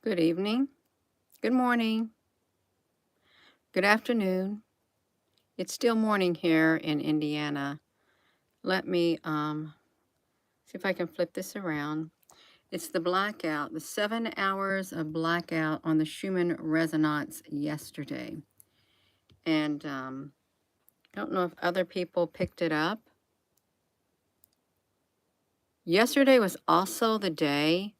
Good evening, good morning, good afternoon. It's still morning here in Indiana. Let me see if I can flip this around. It's the blackout, the 7 hours of blackout on the Schumann resonance yesterday. And I don't know if other people picked it up. Yesterday was also the day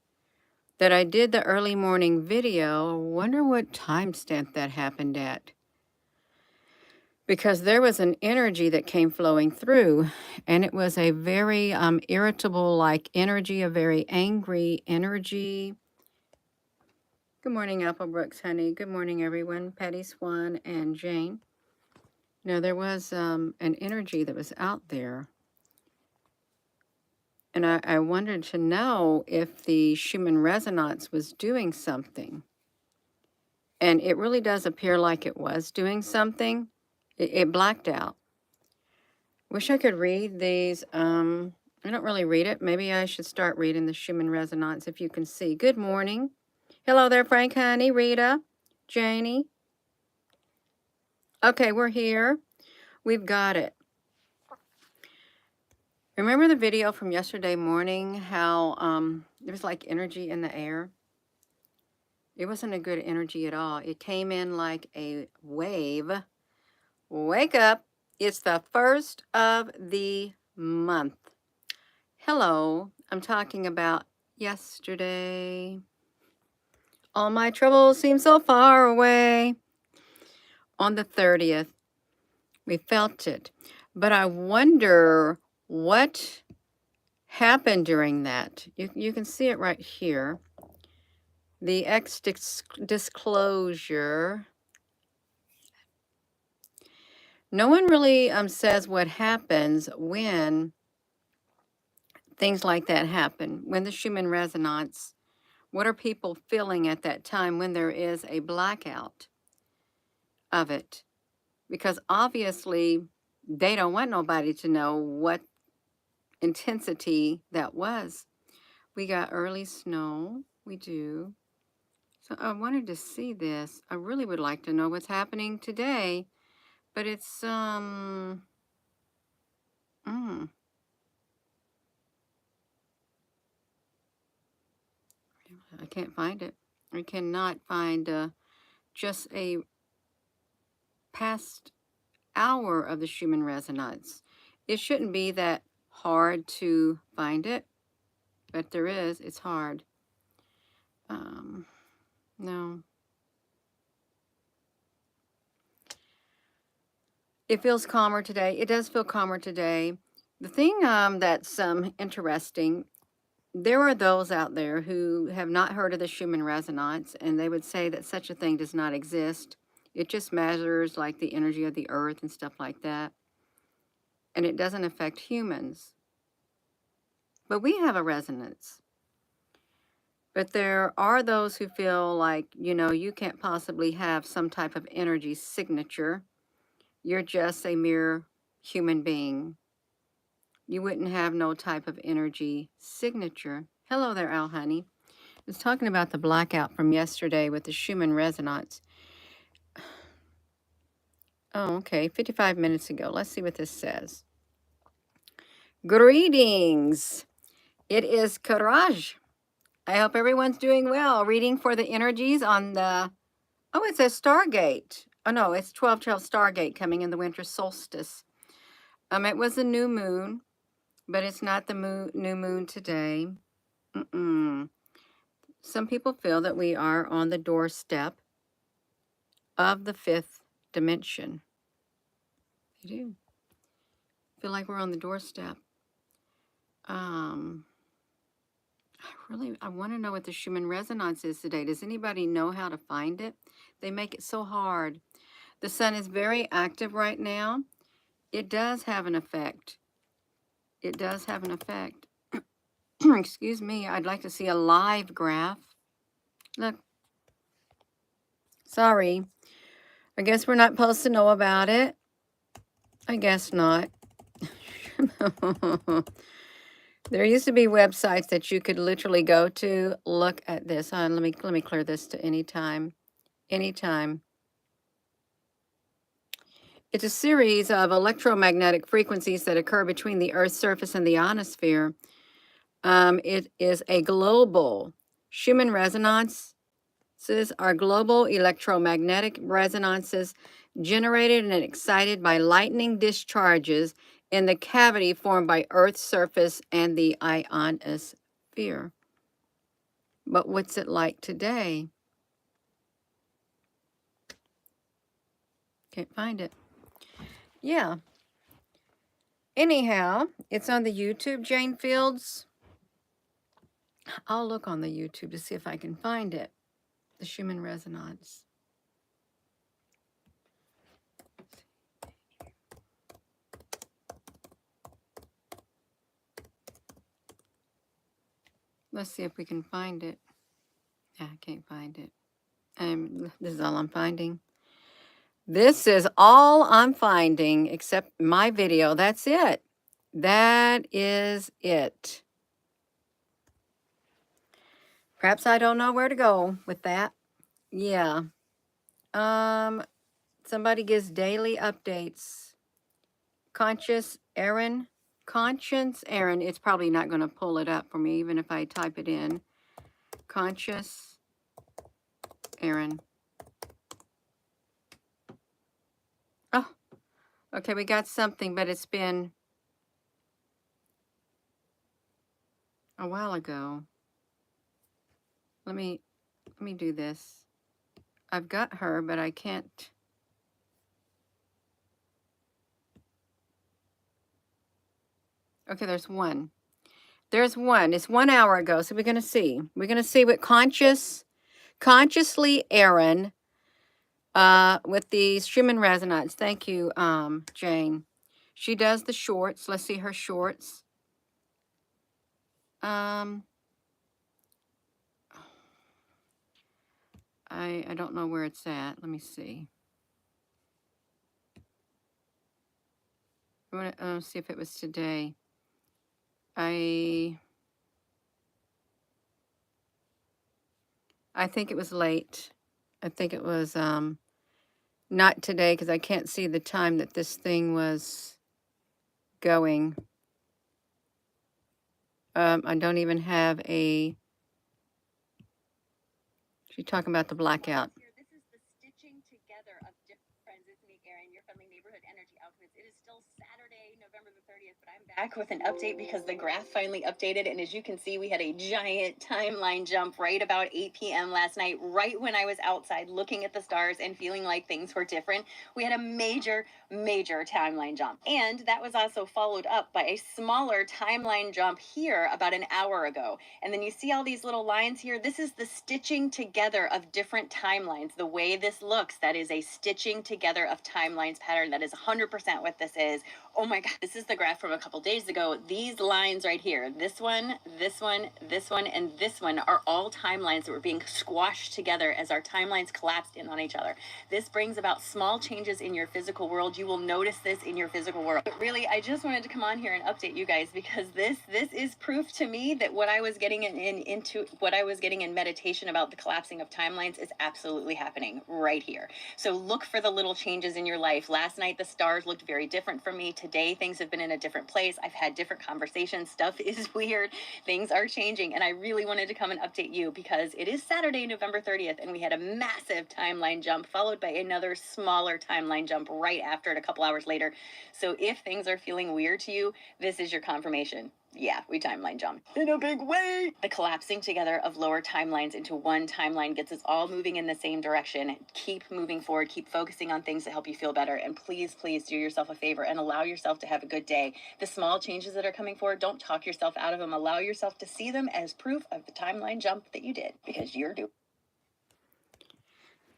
that I did the early morning video. I wonder what timestamp that happened at. Because there was an energy that came flowing through, and it was a very irritable like energy, a very angry energy. Good morning, Apple Brooks, honey. Good morning, everyone. Patty Swan and Jane. Now, there was an energy that was out there, and I wanted to know if the Schumann resonance was doing something. And it really does appear like it was doing something. It blacked out. Wish I could read these. I don't really read it. Maybe I should start reading the Schumann resonance if you can see. Good morning. Hello there, Frank, honey, Rita, Janie. Okay, we're here. We've got it. Remember the video from yesterday morning, how there was like energy in the air? It wasn't a good energy at all. It came in like a wave. Wake up. It's the first of the month. Hello, I'm talking about yesterday. All my troubles seem so far away. On the 30th, we felt it. But I wonder what happened during that. You can see it right here. The disclosure. No one really says what happens when things like that happen. When the Schumann resonance, what are people feeling at that time when there is a blackout of it? Because obviously they don't want nobody to know what intensity that was. We got early snow. We do. So I wanted to see this. I really would like to know what's happening today, but it's I can't find it. I cannot find just a past hour of the Schumann resonance. It shouldn't be that hard to find it, but there is. It's hard. No. It feels calmer today. It does feel calmer today. The thing that's interesting, there are those out there who have not heard of the Schumann resonance, and they would say that such a thing does not exist. It just measures like the energy of the earth and stuff like that. And it doesn't affect humans. But we have a resonance. But there are those who feel like, you can't possibly have some type of energy signature. You're just a mere human being. You wouldn't have no type of energy signature. Hello there, Al Honey. I was talking about the blackout from yesterday with the Schumann resonance. Oh, okay, 55 minutes ago. Let's see what this says. Greetings. It is Courage. I hope everyone's doing well. Reading for the energies on the, it says Stargate. Oh, no, it's 1212 Stargate coming in the winter solstice. It was a new moon, but it's not the new moon today. Some people feel that we are on the doorstep of the fifth dimension. They do. Feel like we're on the doorstep. I want to know what the Schumann resonance is today. Does anybody know how to find it? They make it so hard. The sun is very active right now. It does have an effect. It does have an effect. Excuse me. I'd like to see a live graph. Look. Sorry. I guess we're not supposed to know about it. I guess not. There used to be websites that you could literally go to. Look at this. Let me clear this to anytime. Anytime. It's a series of electromagnetic frequencies that occur between the Earth's surface and the ionosphere. It is a global Schumann resonances are global electromagnetic resonances generated and excited by lightning discharges in the cavity formed by Earth's surface and the ionosphere. But what's it like today? Can't find it. Yeah. Anyhow, it's on the YouTube, Jane Fields. I'll look on the YouTube to see if I can find it. The Schumann resonance. Let's see if we can find it. Yeah, I can't find it. This is all I'm finding. This is all I'm finding except my video. That's it. That is it. Perhaps I don't know where to go with that. Yeah. Somebody gives daily updates. Conscience Aaron. It's probably not going to pull it up for me, even if I type it in. Conscious Aaron. Oh, okay, we got something, but it's been a while ago. Let me do this. I've got her, but I can't. Okay, there's one. There's one. It's 1 hour ago, so we're going to see. We're going to see what consciously Aaron with the Schumann resonance. Thank you, Jane. She does the shorts. Let's see her shorts. I don't know where it's at. Let me see. I want to see if it was today. I think it was late. I think it was not today because I can't see the time that this thing was going. I don't even have a. She's talking about the blackout. This is the stitching together of different friends. It's me, Erin, your friendly neighborhood energy alchemist. It is still Saturday, November the 30th, but I'm back with an update because the graph finally updated. And as you can see, we had a giant timeline jump right about 8 p.m. last night, right when I was outside looking at the stars and feeling like things were different. We had a major timeline jump. And that was also followed up by a smaller timeline jump here about an hour ago. And then you see all these little lines here. This is the stitching together of different timelines. The way this looks, that is a stitching together of timelines pattern. That is 100% what this is. Oh my God, this is the graph from a couple days ago. These lines right here, this one, this one, this one, and this one are all timelines that were being squashed together as our timelines collapsed in on each other. This brings about small changes in your physical world. You will notice this in your physical world. But really, I just wanted to come on here and update you guys because this is proof to me that what I was getting in meditation about the collapsing of timelines is absolutely happening right here. So look for the little changes in your life. Last night, the stars looked very different for me. Today, things have been in a different place. I've had different conversations. Stuff is weird. Things are changing. And I really wanted to come and update you because it is Saturday, November 30th, and we had a massive timeline jump followed by another smaller timeline jump right after it a couple hours later. So if things are feeling weird to you, this is your confirmation. Yeah, we timeline jumped in a big way. The collapsing together of lower timelines into one timeline gets us all moving in the same direction. Keep moving forward. Keep focusing on things that help you feel better. And please, please do yourself a favor and allow yourself to have a good day. The small changes that are coming forward, don't talk yourself out of them. Allow yourself to see them as proof of the timeline jump that you did because you're doing.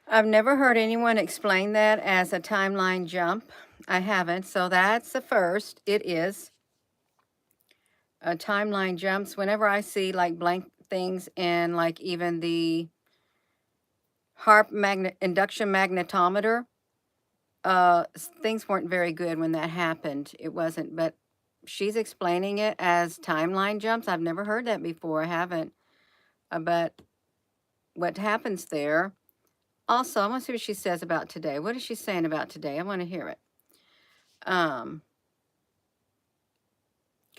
I've never heard anyone explain that as a timeline jump. I haven't, so that's the first. It is a timeline jumps. Whenever I see like blank things and like even the HARP induction magnetometer, things weren't very good when that happened. It wasn't, but she's explaining it as timeline jumps. I've never heard that before. I haven't. But what happens there? Also, I want to see what she says about today. What is she saying about today? I want to hear it. Because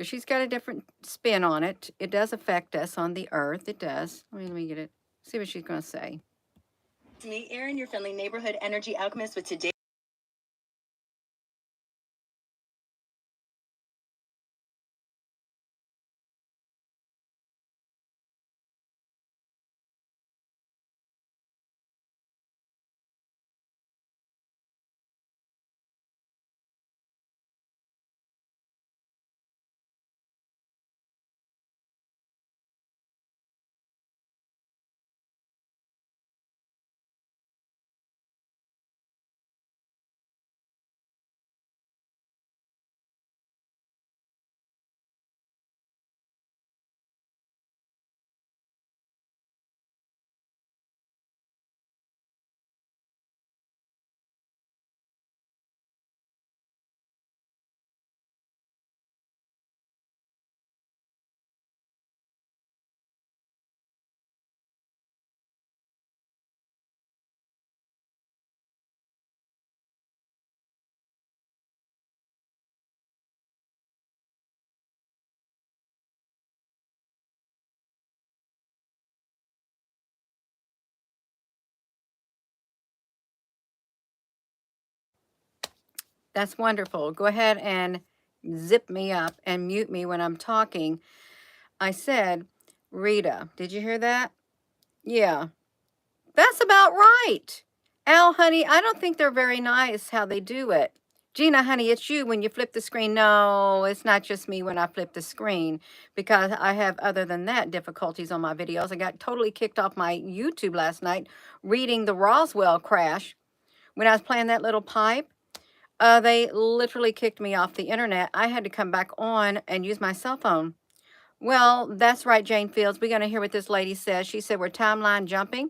she's got a different spin on it. It does affect us on the earth. It does. Let me get it. See what she's going to say. It's me, Erin, your friendly neighborhood energy alchemist with today. That's wonderful. Go ahead and zip me up and mute me when I'm talking. I said, Rita, did you hear that? Yeah, that's about right. Al, honey, I don't think they're very nice how they do it. Gina, honey, it's you when you flip the screen. No, it's not just me when I flip the screen because I have, other than that, difficulties on my videos. I got totally kicked off my YouTube last night reading the Roswell crash when I was playing that little pipe. They literally kicked me off the internet. I had to come back on and use my cell phone. Well, that's right, Jane Fields. We're going to hear what this lady says. She said we're timeline jumping.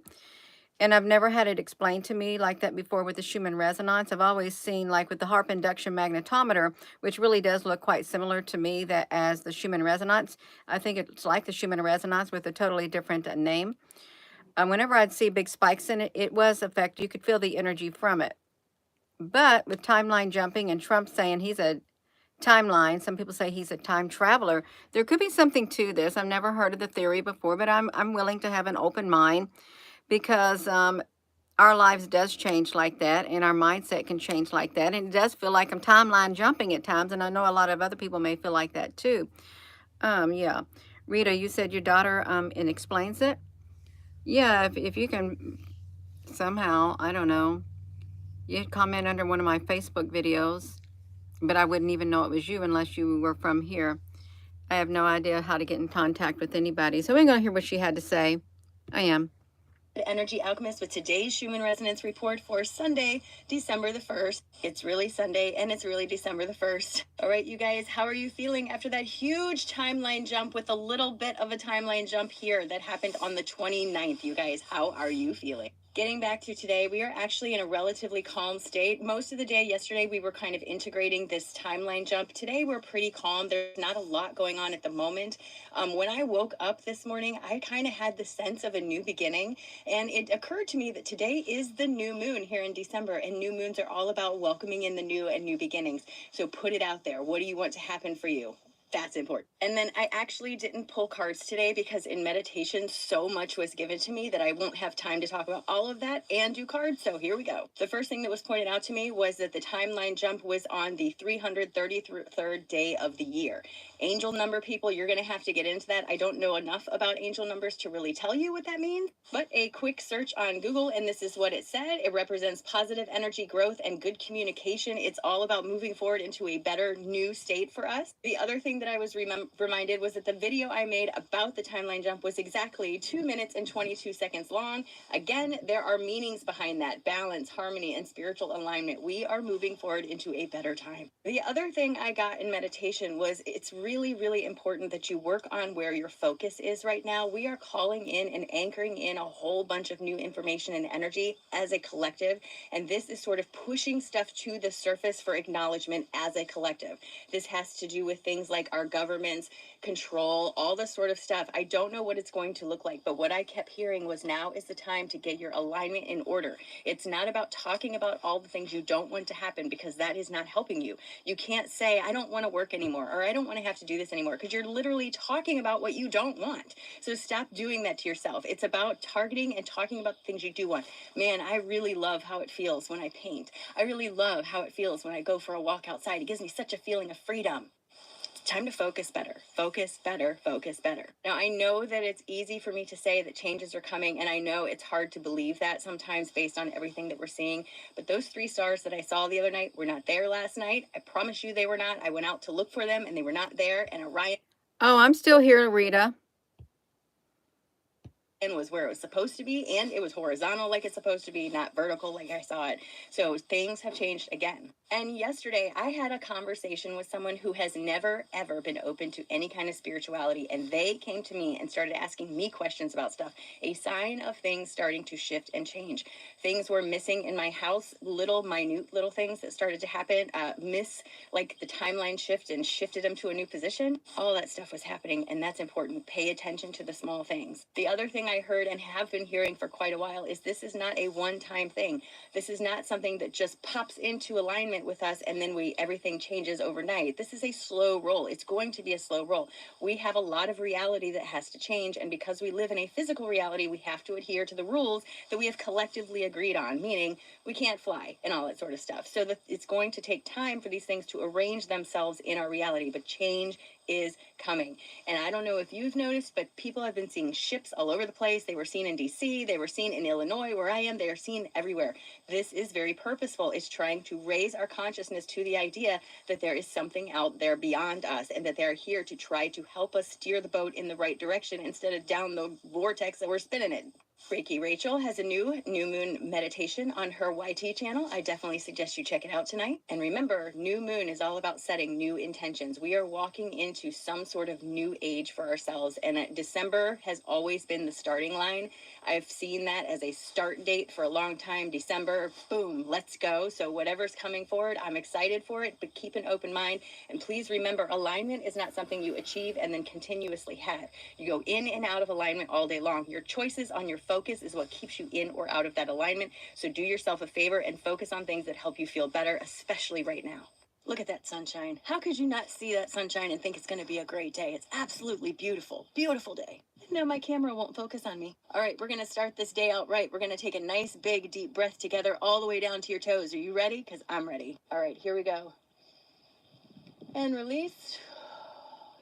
And I've never had it explained to me like that before with the Schumann resonance. I've always seen, like with the harp induction magnetometer, which really does look quite similar to me that as the Schumann resonance. I think it's like the Schumann resonance with a totally different name. Whenever I'd see big spikes in it, it was affected. You could feel the energy from it. But with timeline jumping and Trump saying he's a timeline, some people say he's a time traveler, there could be something to this. I've never heard of the theory before, but I'm willing to have an open mind because our lives does change like that, and our mindset can change like that, and it does feel like I'm timeline jumping at times, and I know a lot of other people may feel like that too. Yeah. Rita, you said your daughter and explains it. Yeah, if you can somehow, I don't know, you comment under one of my Facebook videos, but I wouldn't even know it was you unless you were from here. I have no idea how to get in contact with anybody, so we're going to hear what she had to say. I am. Energy alchemist with today's Schumann resonance report for Sunday, December the 1st. It's really Sunday and it's really December the 1st. All right, you guys, how are you feeling after that huge timeline jump with a little bit of a timeline jump here that happened on the 29th? You guys, how are you feeling? Getting back to today, we are actually in a relatively calm state. Most of the day yesterday, we were kind of integrating this timeline jump. Today, we're pretty calm. There's not a lot going on at the moment. When I woke up this morning, I kind of had the sense of a new beginning. And it occurred to me that today is the new moon here in December, and new moons are all about welcoming in the new and new beginnings. So put it out there. What do you want to happen for you? That's important. And then I actually didn't pull cards today because in meditation, so much was given to me that I won't have time to talk about all of that and do cards. So here we go. The first thing that was pointed out to me was that the timeline jump was on the 333rd day of the year. Angel number people, you're going to have to get into that. I don't know enough about angel numbers to really tell you what that means, but a quick search on Google, and this is what it said. It represents positive energy growth and good communication. It's all about moving forward into a better new state for us. The other thing that I was reminded was that the video I made about the timeline jump was exactly 2 minutes and 22 seconds long. Again, there are meanings behind that: balance, harmony, and spiritual alignment. We are moving forward into a better time. The other thing I got in meditation was it's really, really important that you work on where your focus is right now. We are calling in and anchoring in a whole bunch of new information and energy as a collective, and this is sort of pushing stuff to the surface for acknowledgement as a collective. This has to do with things like our government's control, all this sort of stuff. I don't know what it's going to look like, but what I kept hearing was now is the time to get your alignment in order. It's not about talking about all the things you don't want to happen, because that is not helping you. You can't say, I don't want to work anymore, or I don't want to have to do this anymore, because you're literally talking about what you don't want. So stop doing that to yourself. It's about targeting and talking about the things you do want. Man, I really love how it feels when I paint. I really love how it feels when I go for a walk outside. It gives me such a feeling of freedom. It's time to focus better, focus better, focus better. Now, I know that it's easy for me to say that changes are coming, and I know it's hard to believe that sometimes based on everything that we're seeing, but those 3 stars that I saw the other night were not there last night. I promise you they were not. I went out to look for them, and they were not there, and Orion Oh, I'm still here, Rita. was where it was supposed to be, and it was horizontal like it's supposed to be, not vertical like I saw it. So things have changed again. And yesterday I had a conversation with someone who has never ever been open to any kind of spirituality, and they came to me and started asking me questions about stuff, a sign of things starting to shift and change. Things were missing in my house, little minute little things that started to happen, like the timeline shift and shifted them to a new position. All that stuff was happening, and that's important. Pay attention to the small things. The other thing I heard and have been hearing for quite a while is this is not a one-time thing. This is not something that just pops into alignment with us and then everything changes overnight. This is a slow roll. It's going to be a slow roll. We have a lot of reality that has to change, and because we live in a physical reality, we have to adhere to the rules that we have collectively agreed on, meaning we can't fly and all that sort of stuff. So it's going to take time for these things to arrange themselves in our reality, but change is coming. And I don't know if you've noticed, but people have been seeing ships all over the place. They were seen in DC, they were seen in Illinois, where I am, they are seen everywhere. This is very purposeful. It's trying to raise our consciousness to the idea that there is something out there beyond us, and that they're here to try to help us steer the boat in the right direction instead of down the vortex that we're spinning it. Reiki Rachel has a new moon meditation on her YT channel. I definitely suggest you check it out tonight. And remember, new moon is all about setting new intentions. We are walking into some sort of new age for ourselves, and December has always been the starting line. I've seen that as a start date for a long time. December, boom, let's go. So whatever's coming forward, I'm excited for it, but keep an open mind. And please remember, alignment is not something you achieve and then continuously have. You go in and out of alignment all day long. Your choices on your focus is what keeps you in or out of that alignment. So do yourself a favor and focus on things that help you feel better, especially right now. Look at that sunshine. How could you not see that sunshine and think it's going to be a great day? It's absolutely beautiful. Beautiful day. No, my camera won't focus on me. All right, we're going to start this day out right. We're going to take a nice, big, deep breath together all the way down to your toes. Are you ready? Because I'm ready. All right, here we go. And release.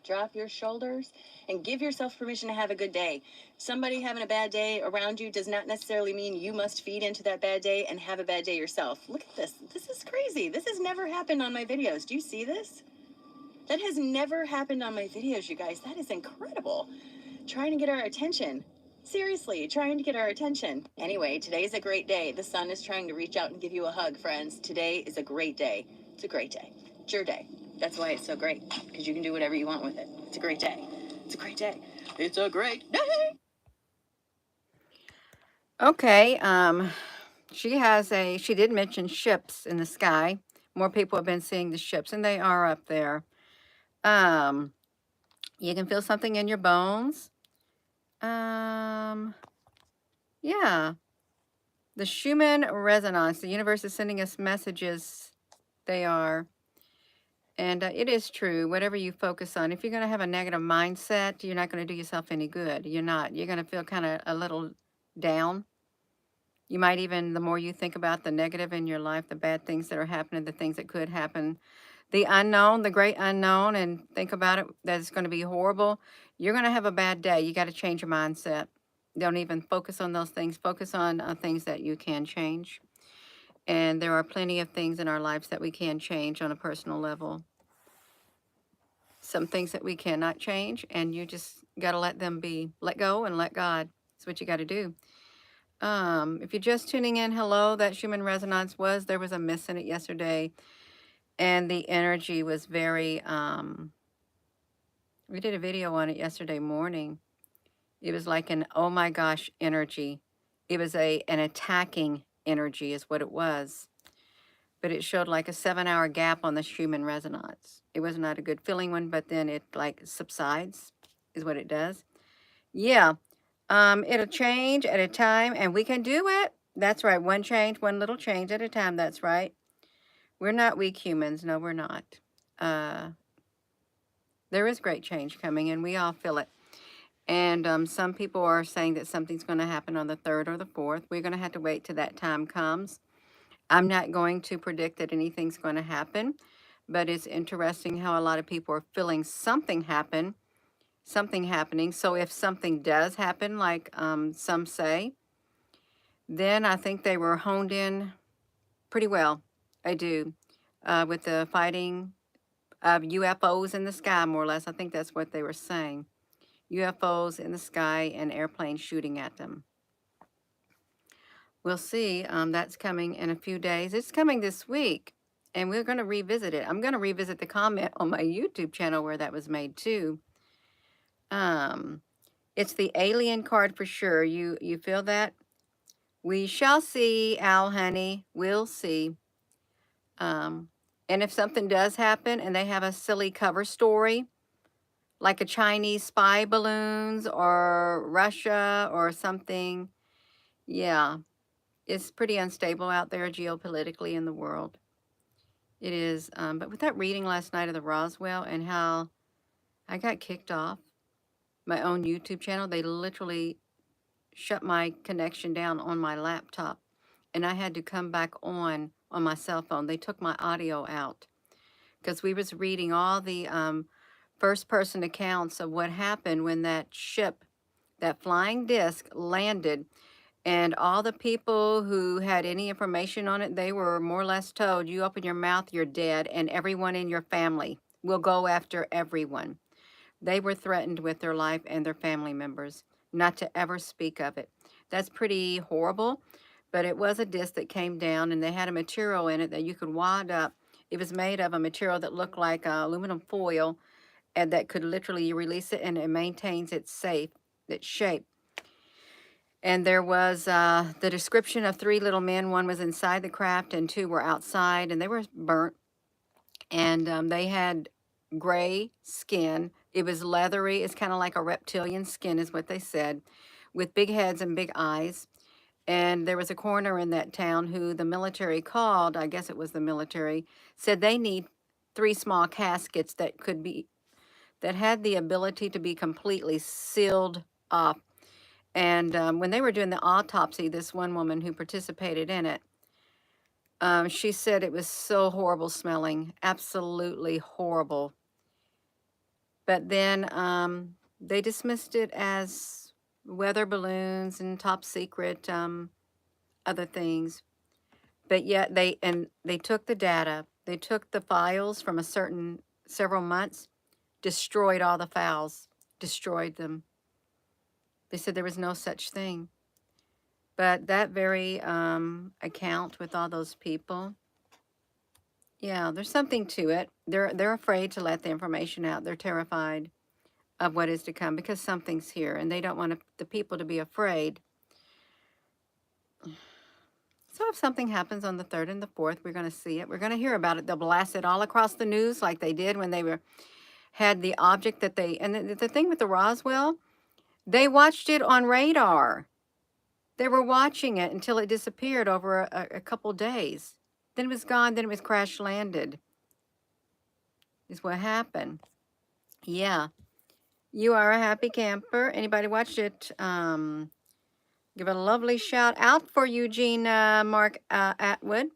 Drop your shoulders and give yourself permission to have a good day. Somebody having a bad day around you does not necessarily mean you must feed into that bad day and have a bad day yourself. Look at this. This is crazy. This has never happened on my videos. Do you see this? That has never happened on my videos, you guys. That is incredible. Trying to get our attention. Seriously, trying to get our attention. Anyway, today's a great day. The sun is trying to reach out and give you a hug, friends. Today is a great day. It's a great day. It's your day. That's why it's so great, because you can do whatever you want with it. It's a great day. It's a great day. It's a great day. Okay, she did mention ships in the sky. More people have been seeing the ships, and they are up there. Um, you can feel something in your bones. Yeah. The Schumann resonance. The universe is sending us messages. They are. And it is true. Whatever you focus on, if you're going to have a negative mindset, you're not going to do yourself any good. You're not. You're going to feel kind of a little down. You might even, the more you think about the negative in your life, the bad things that are happening, the things that could happen, the unknown, the great unknown, and think about it, that it's going to be horrible, you're going to have a bad day. You got to change your mindset. Don't even focus on those things. Focus on things that you can change. And there are plenty of things in our lives that we can change on a personal level. some things that we cannot change, and you just got to let them be. Let go and let God. That's what you got to do. If you're just tuning in, hello, that Schumann resonance there was a miss in it yesterday, and the energy was very, we did a video on it yesterday morning. It was like an, oh my gosh, energy. It was an attacking energy is what it was. But it showed like a 7-hour gap on the Schumann resonance. It was not a good feeling one, but then it like subsides is what it does. Yeah, it'll change at a time, and we can do it. That's right, one change, one little change at a time, that's right. We're not weak humans, no, we're not. Uh, there is great change coming, and we all feel it. And some people are saying that something's going to happen on the 3rd or the 4th. We're going to have to wait till that time comes. I'm not going to predict that anything's going to happen, but it's interesting how a lot of people are feeling something happening. So if something does happen, like some say, then I think they were honed in pretty well. I do. With the fighting of UFOs in the sky, more or less. I think that's what they were saying. UFOs in the sky and airplanes shooting at them. We'll see. That's coming in a few days. It's coming this week, and we're going to revisit it. I'm going to revisit the comment on my YouTube channel where that was made too. It's the alien card for sure. You feel that? We shall see, Al honey. We'll see. And if something does happen and they have a silly cover story, like a Chinese spy balloons or Russia or something, yeah, it's pretty unstable out there geopolitically in the world. It is. But with that reading last night of the Roswell and how I got kicked off my own YouTube channel, they literally shut my connection down on my laptop, and I had to come back on my cell phone. They took my audio out because we was reading all the first-person accounts of what happened when that ship, that flying disc, landed. And all the people who had any information on it, they were more or less told, you open your mouth, you're dead, and everyone in your family will go after everyone. They were threatened with their life and their family members not to ever speak of it. That's pretty horrible, but it was a disc that came down, and they had a material in it that you could wad up. It was made of a material that looked like aluminum foil, and that could literally release it, and it maintains its shape. And there was the description of 3 little men. One was inside the craft and 2 were outside, and they were burnt. And they had gray skin. It was leathery. It's kind of like a reptilian skin is what they said, with big heads and big eyes. And there was a coroner in that town who the military called, I guess it was the military, said they need 3 small caskets that had the ability to be completely sealed off. And when they were doing the autopsy, this one woman who participated in it, she said it was so horrible smelling, absolutely horrible. But then they dismissed it as weather balloons and top secret other things. But yet they took the data, they took the files from several months, destroyed all the files, destroyed them. They said there was no such thing. But that very account with all those people, yeah, there's something to it. They're afraid to let the information out. They're terrified of what is to come because something's here, and they don't want the people to be afraid. So if something happens on the 3rd and the 4th, we're going to see it. We're going to hear about it. They'll blast it all across the news like they did when they had the object that they, and the thing with the Roswell, they watched it on radar. They were watching it until it disappeared over a couple days. Then it was gone. Then it was crash landed. Is what happened. Yeah. You are a happy camper. Anybody watched it? Give a lovely shout out for Eugene Mark Atwood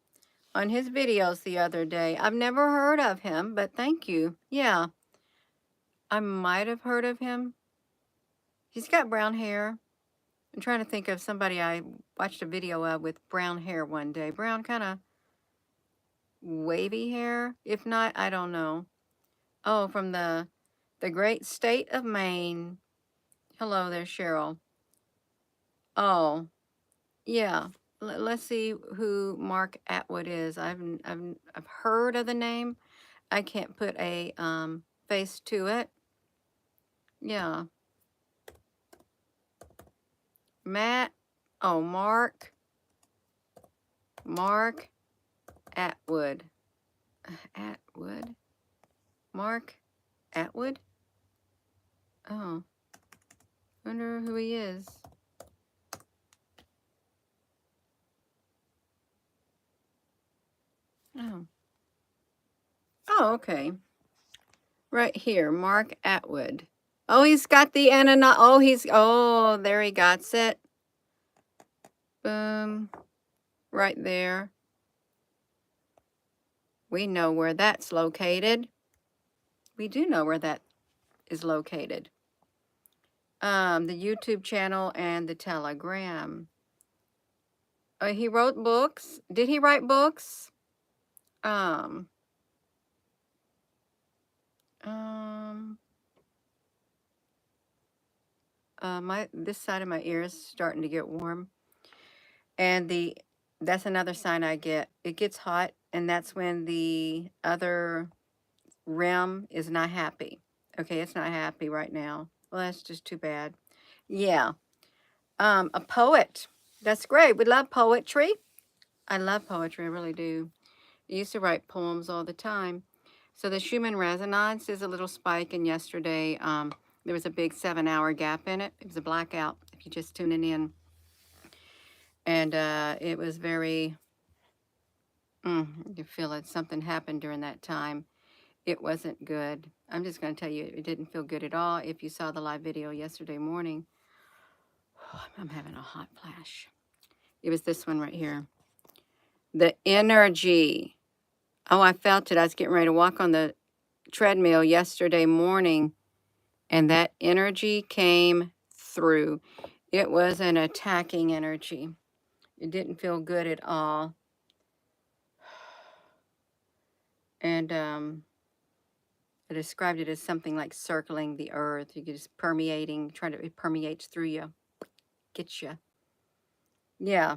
on his videos the other day. I've never heard of him, but thank you. Yeah. I might have heard of him. He's got brown hair. I'm trying to think of somebody I watched a video of with brown hair one day. Brown, kind of wavy hair. If not, I don't know. Oh, from the The great state of Maine. Hello there, Cheryl. Oh, yeah. Let's see who Mark Atwood is. I've heard of the name. I can't put a face to it. Yeah. Matt. Oh, Mark Atwood. Atwood. Mark Atwood? Oh. Wonder who he is. Oh. Oh, okay. Right here, Mark Atwood. Oh, he's got the Anna. Oh, there he got it. Boom. Right there. We know where that's located. We do know where that is located. The YouTube channel and the Telegram. He wrote books. Did he write books? Um, this side of my ear is starting to get warm. And that's another sign I get. It gets hot, and that's when the other rim is not happy. Okay, it's not happy right now. Well, that's just too bad. Yeah. A poet. That's great. We love poetry. I love poetry. I really do. I used to write poems all the time. So the Schumann resonance is a little spike, and yesterday there was a big 7-hour gap in it. It was a blackout, if you're just tuning in. And it was very, you feel like something happened during that time. It wasn't good. I'm just going to tell you, it didn't feel good at all. If you saw the live video yesterday morning, I'm having a hot flash. It was this one right here. The energy. Oh, I felt it. I was getting ready to walk on the treadmill yesterday morning, and that energy came through. It was an attacking energy. It didn't feel good at all. And I described it as something like circling the earth. You just permeating, trying to, it permeates through you, gets you. Yeah.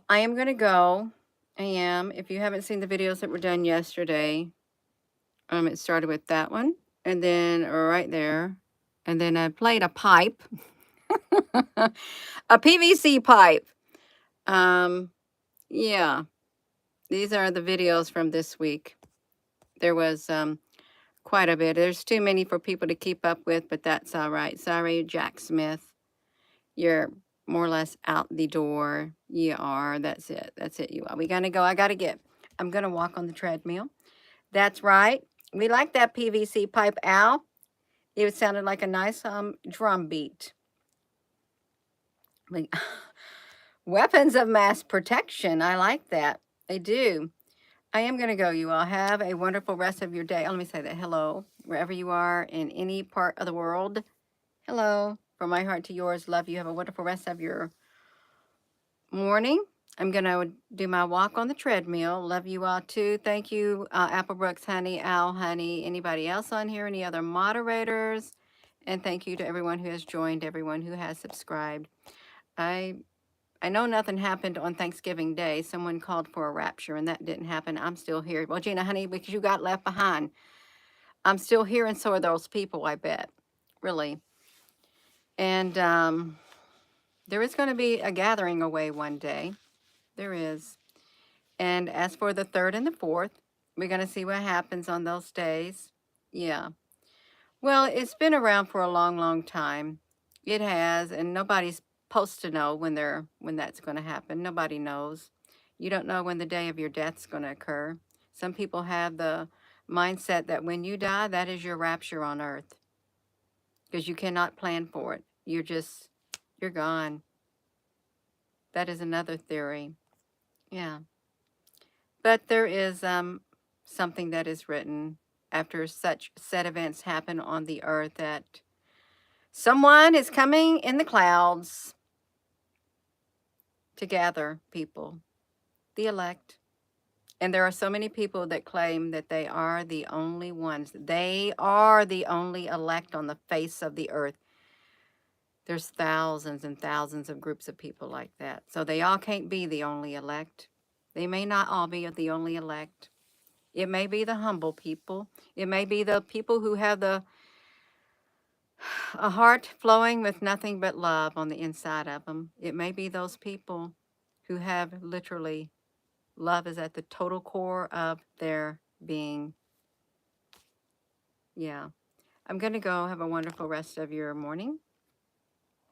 I am going to go. I am. If you haven't seen the videos that were done yesterday, it started with that one, and then right there, and then I played a pipe, a PVC pipe. Yeah, these are the videos from this week. There was quite a bit. There's too many for people to keep up with, but that's all right. Sorry, Jack Smith. You're more or less out the door. You are. That's it. That's it. You are. We gotta go. I'm gonna walk on the treadmill. That's right. We like that PVC pipe, Al. It sounded like a nice drum beat. Like, weapons of mass protection. I like that. I do. I am going to go. You all have a wonderful rest of your day. Oh, let me say that. Hello, wherever you are in any part of the world. Hello. From my heart to yours. Love you. Have a wonderful rest of your morning. I'm going to do my walk on the treadmill. Love you all too. Thank you, Applebrooks, honey, Al, honey, anybody else on here, any other moderators. And thank you to everyone who has joined, everyone who has subscribed. I know nothing happened on Thanksgiving Day. Someone called for a rapture, and that didn't happen. I'm still here. Well, Gina, honey, because you got left behind. I'm still here, and so are those people, I bet. Really. And there is going to be a gathering away one day. There is. And as for the 3rd and the 4th, we're going to see what happens on those days. Yeah. Well, it's been around for a long, long time. It has, and nobody's supposed to know when that's going to happen. Nobody knows. You don't know when the day of your death's going to occur. Some people have the mindset that when you die, that is your rapture on earth, because you cannot plan for it. You're gone. That is another theory. Yeah. But there is something that is written after such sad events happen on the earth that someone is coming in the clouds to gather people, the elect. And there are so many people that claim that they are the only ones. They are the only elect on the face of the earth. There's thousands and thousands of groups of people like that. So they all can't be the only elect. They may not all be the only elect. It may be the humble people. It may be the people who have a heart flowing with nothing but love on the inside of them. It may be those people who have literally love is at the total core of their being. Yeah. I'm going to go. Have a wonderful rest of your morning.